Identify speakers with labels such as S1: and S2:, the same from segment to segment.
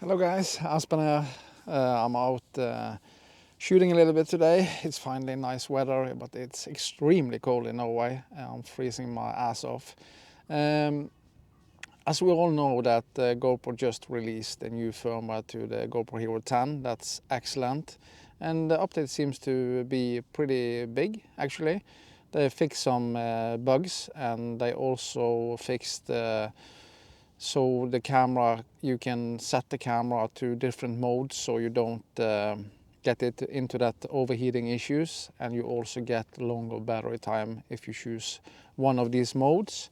S1: Hello guys, Aspen here. I'm out shooting a little bit today. It's finally nice weather, but it's extremely cold in Norway. I'm freezing my ass off. As we all know that GoPro just released a new firmware to the GoPro Hero 10. That's excellent. And the update seems to be pretty big, actually. They fixed some bugs, and they also fixed so the camera, you can set the camera to different modes so you don't get it into that overheating issues, and you also get longer battery time if you choose one of these modes.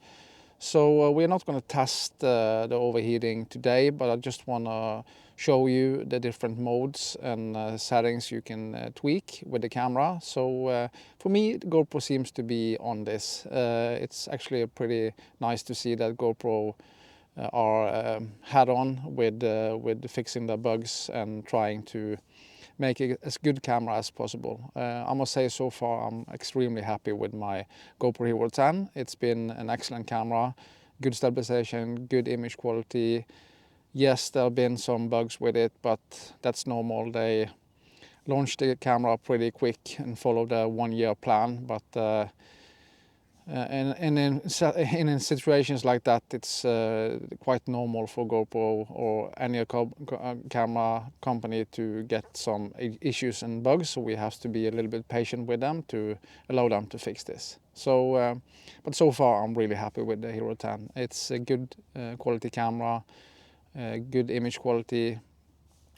S1: So we're not going to test the overheating today, but I just want to show you the different modes and settings you can tweak with the camera. So for me, GoPro seems to be on this. It's actually pretty nice to see that GoPro are head-on with fixing the bugs and trying to make it as good camera as possible. I must say so far I'm extremely happy with my GoPro Hero 10. It's been an excellent camera, good stabilization, good image quality. Yes, there have been some bugs with it, but that's normal. They launched the camera pretty quick and followed a 1-year plan, but and in situations like that, it's quite normal for GoPro or any camera company to get some issues and bugs. So we have to be a little bit patient with them to allow them to fix this. So, but so far I'm really happy with the Hero 10. It's a good quality camera, good image quality.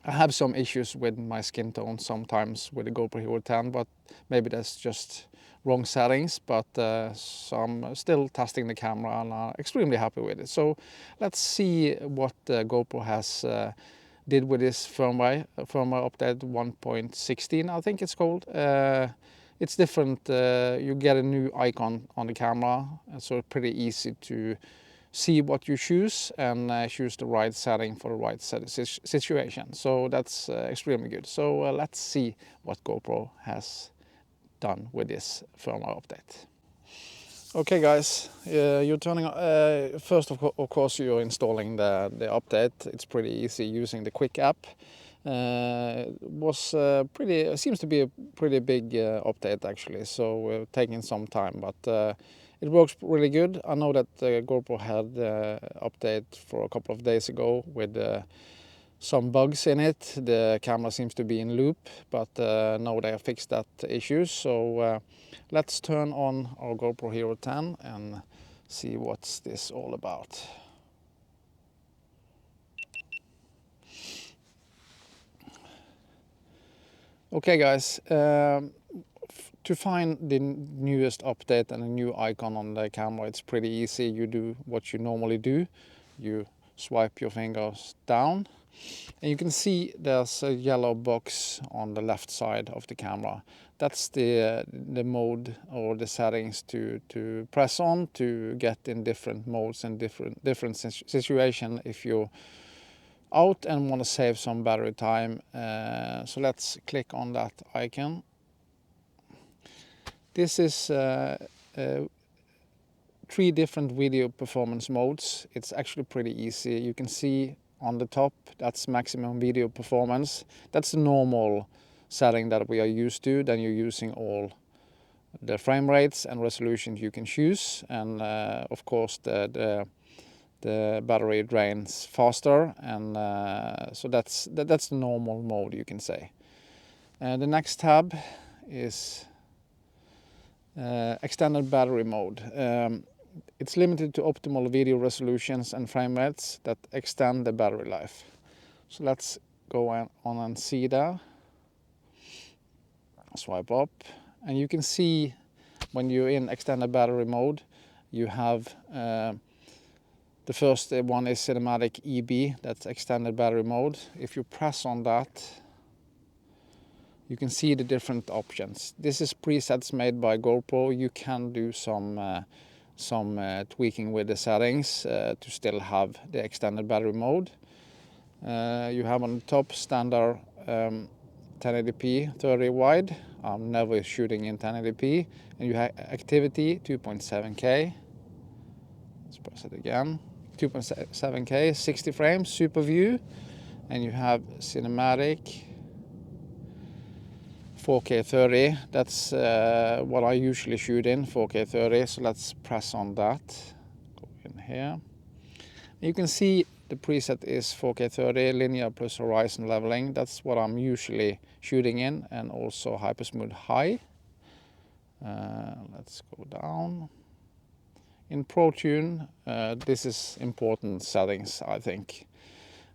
S1: I have some issues with my skin tone sometimes with the GoPro Hero 10, but maybe that's just wrong settings. But so I'm still testing the camera and I'm extremely happy with it. So let's see what GoPro has did with this firmware update 1.16, I think it's called. It's different. You get a new icon on the camera, so it's pretty easy to see what you choose and choose the right setting for the right situation. So that's extremely good. So let's see what GoPro has done with this firmware update. Okay guys, you're turning first of course you're installing the update. It's pretty easy using the Quick app. It seems to be a pretty big update actually, so taking some time, but it works really good. I know that GoPro had update for a couple of days ago with some bugs in it. The camera seems to be in loop, but now they have fixed that issue. So let's turn on our GoPro Hero 10 and see what's this all about. Okay guys, to find the newest update and a new icon on the camera, it's pretty easy. You do what you normally do. You swipe your fingers down and you can see there's a yellow box on the left side of the camera. That's the mode or the settings to press on to get in different modes and different situation if you're out and want to save some battery time. So let's click on that icon. This is 3 different video performance modes. It's actually pretty easy. You can see on the top, that's maximum video performance. That's the normal setting that we are used to. Then you're using all the frame rates and resolutions you can choose, and of course the battery drains faster, and so that's the normal mode, you can say. The next tab is extended battery mode. It's limited to optimal video resolutions and frame rates that extend the battery life. So let's go on and see there. Swipe up, and you can see when you're in extended battery mode, you have the first one is cinematic EB, that's extended battery mode. If you press on that, you can see the different options. This is presets made by GoPro. You can do some tweaking with the settings to still have the extended battery mode. You have on the top standard 1080p 30 wide. I'm never shooting in 1080p. And you have activity 2.7K. Let's press it again. 2.7K, 60 frames, super view. and you have cinematic 4K 30. That's what I usually shoot in, 4K 30. So let's press on that. Go in here. You can see the preset is 4K 30, linear plus horizon leveling. That's what I'm usually shooting in, and also hypersmooth high. Let's go down. In ProTune, this is important settings, I think.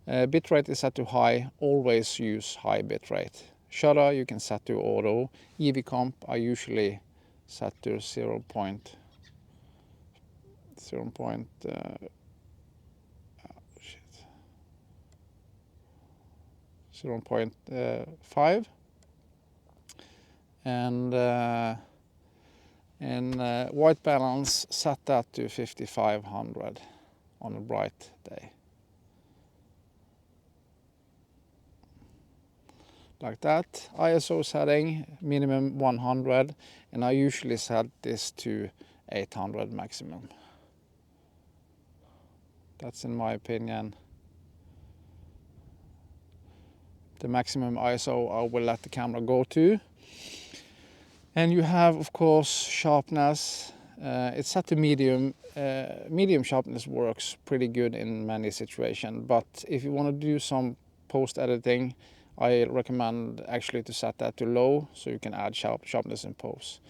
S1: Bitrate is set to high, always use high bitrate. Shutter you can set to auto. EV comp I usually set to 0.5. And white balance, set that to 5500 on a bright day. Like that. ISO setting minimum 100, and I usually set this to 800 maximum. That's, in my opinion, the maximum ISO I will let the camera go to. And you have, of course, sharpness. It's set to medium. Medium sharpness works pretty good in many situations, but if you want to do some post editing, I recommend actually to set that to low, so you can add sharpness in post.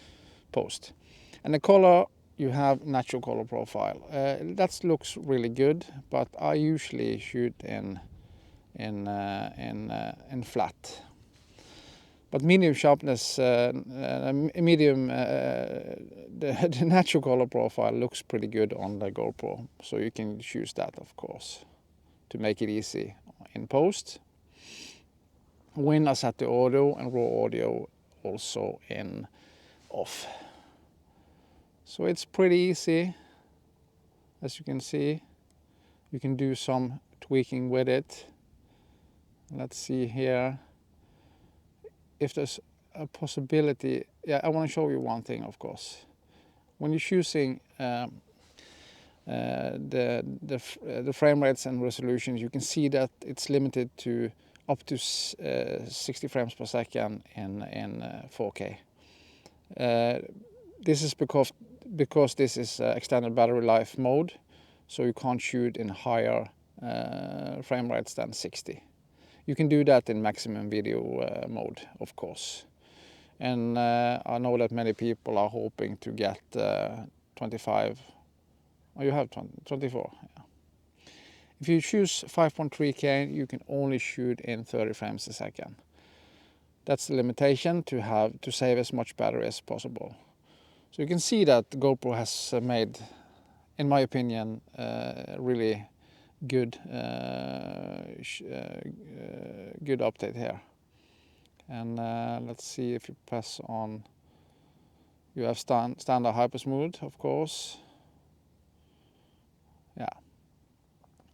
S1: And the color, you have natural color profile. That looks really good, but I usually shoot in flat. But medium sharpness, the natural color profile looks pretty good on the GoPro, so you can choose that, of course, to make it easy in post. Win I set the audio, and raw audio also in off. So it's pretty easy, as you can see. You can do some tweaking with it. Let's see here if there's a possibility. Yeah, I want to show you one thing, of course. When you're choosing the frame rates and resolutions, you can see that it's limited to up to 60 frames per second in 4K. This is because this is extended battery life mode, so you can't shoot in higher frame rates than 60. You can do that in maximum video mode, of course. And I know that many people are hoping to get 25. Oh, you have 24. Yeah. If you choose 5.3K, you can only shoot in 30 frames a second. That's the limitation, to save as much battery as possible. So you can see that GoPro has made, in my opinion, really good good update here. And let's see if you press on. You have standard hypersmooth, of course. Yeah.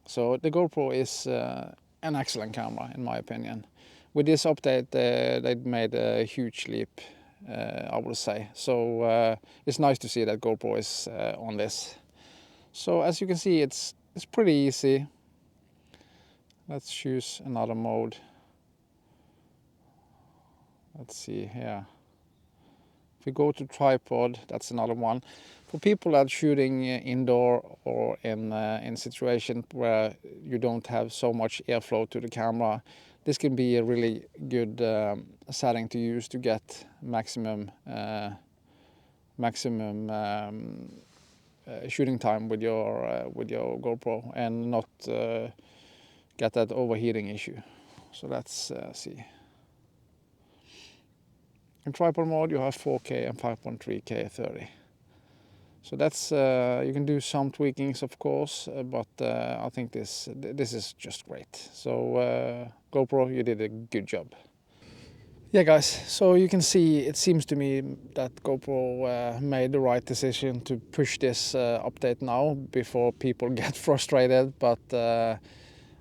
S1: So the GoPro is an excellent camera, in my opinion. With this update, they made a huge leap, I would say. So it's nice to see that GoPro is on this. So as you can see, it's pretty easy. Let's choose another mode. Let's see here. If we go to tripod, that's another one. For people that are shooting indoor or in situation where you don't have so much airflow to the camera, this can be a really good setting to use to get maximum shooting time with your GoPro and not get that overheating issue. So let's see. In tripod mode, you have 4K and 5.3K 30. So that's you can do some tweakings, of course, but I think this is just great. So GoPro, you did a good job. Yeah, guys. So you can see, it seems to me that GoPro made the right decision to push this update now before people get frustrated. But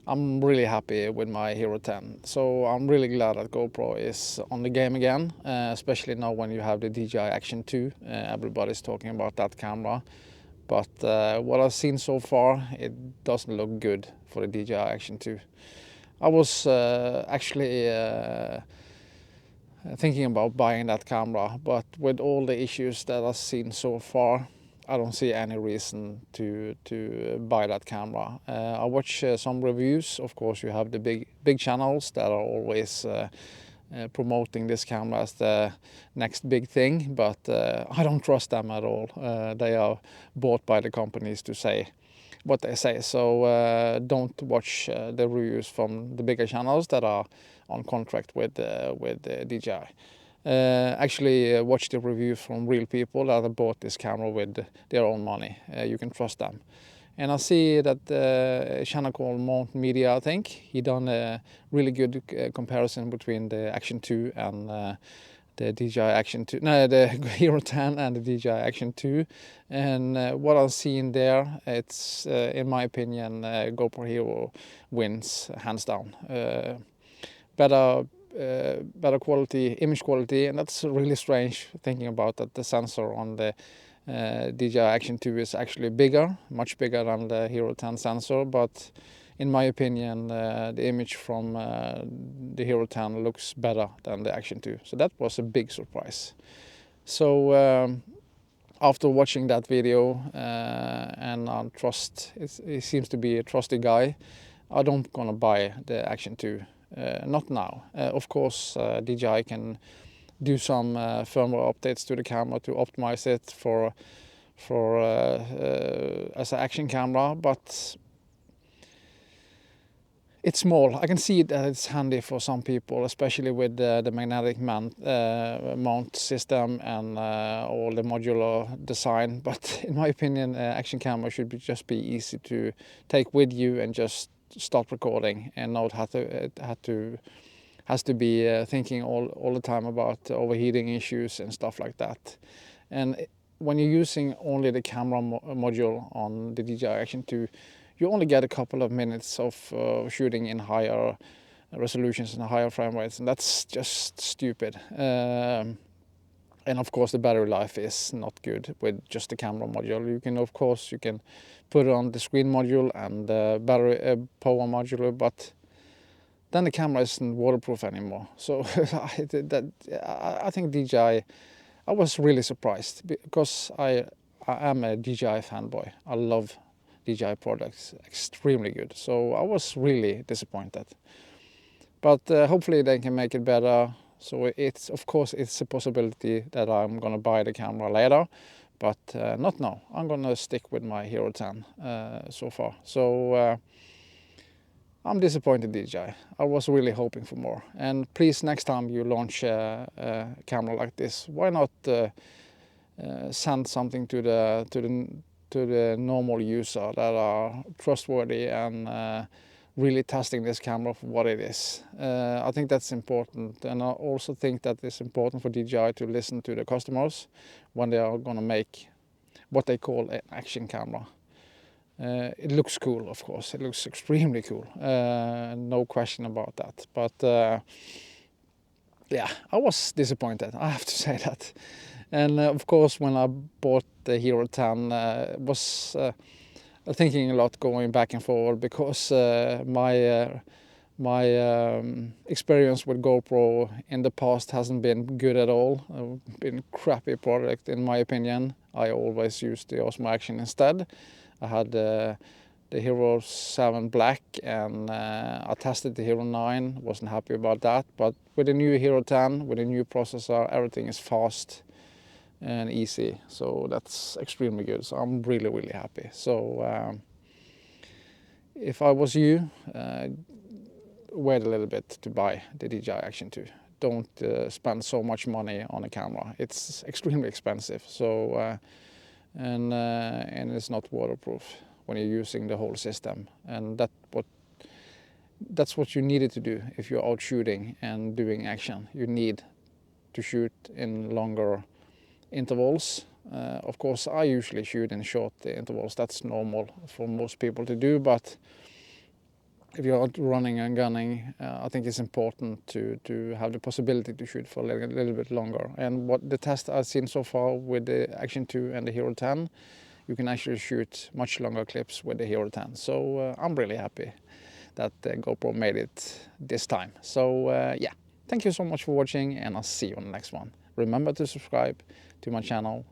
S1: I'm really happy with my Hero 10. So I'm really glad that GoPro is on the game again, especially now when you have the Dji Action 2. Everybody's talking about that camera. But what I've seen so far, it doesn't look good for the Dji Action 2. I was actually thinking about buying that camera, but with all the issues that I've seen so far, I don't see any reason to buy that camera. I watch some reviews. Of course, you have the big channels that are always promoting this camera as the next big thing, but I don't trust them at all. They are bought by the companies to say what they say, so don't watch the reviews from the bigger channels that are on contract with DJI. Actually watch the review from real people that have bought this camera with their own money. You can trust them. And I see that a channel called Mount Media, I think, he done a really good comparison between the Action 2 and the DJI Action 2, no, the Hero 10 and the DJI Action 2. And what I've seen there, it's, in my opinion, GoPro Hero wins hands down. Better quality, image quality, and that's really strange thinking about that the sensor on the DJI Action 2 is actually bigger, much bigger than the Hero 10 sensor, but in my opinion the image from the Hero 10 looks better than the Action 2, so that was a big surprise. So after watching that video and I trust, he seems to be a trusted guy, I don't gonna buy the Action 2. Not now. Of course, DJI can do some firmware updates to the camera to optimize it for as an action camera, but it's small. I can see that it's handy for some people, especially with the magnetic mount system and all the modular design. But in my opinion, action camera should just be easy to take with you and just start recording, and not has to be thinking all the time about overheating issues and stuff like that. And when you're using only the camera module on the DJI Action 2, you only get a couple of minutes of shooting in higher resolutions and higher frame rates, and that's just stupid. And of course the battery life is not good with just the camera module. You can, of course, you can put it on the screen module and the battery power module, but then the camera isn't waterproof anymore. So I think DJI, I was really surprised because I am a DJI fanboy. I love DJI products, extremely good. So I was really disappointed. But hopefully they can make it better. So it's, of course, it's a possibility that I'm gonna buy the camera later, but not now. I'm gonna stick with my Hero 10 so far. So I'm disappointed, DJI. I was really hoping for more. And please, next time you launch a camera like this, why not send something to the normal user that are trustworthy and really testing this camera for what it is. I think that's important, and I also think that it's important for DJI to listen to the customers when they are gonna make what they call an action camera. It looks cool, of course. It looks extremely cool, no question about that. But yeah, I was disappointed, I have to say that. And of course, when I bought the Hero 10, was thinking a lot going back and forward, because my experience with GoPro in the past hasn't been good at all. Been crappy product in my opinion. I always used the Osmo Action instead. I had the Hero 7 Black and I tested the Hero 9, wasn't happy about that. But with the new Hero 10, with a new processor, everything is fast and easy, so that's extremely good. So I'm really, really happy. So if I was you, wait a little bit to buy the DJI Action 2. Don't spend so much money on a camera. It's extremely expensive. So and it's not waterproof when you're using the whole system, and that's what you needed to do if you're out shooting and doing action. You need to shoot in longer intervals. Of course, I usually shoot in short intervals. That's normal for most people to do, but if you're out running and gunning, I think it's important to have the possibility to shoot for a little bit longer. And what the test I've seen so far with the Action 2 and the Hero 10, you can actually shoot much longer clips with the Hero 10. So I'm really happy. that GoPro made it this time. So yeah, thank you so much for watching, and I'll see you on the next one. Remember to subscribe to my channel.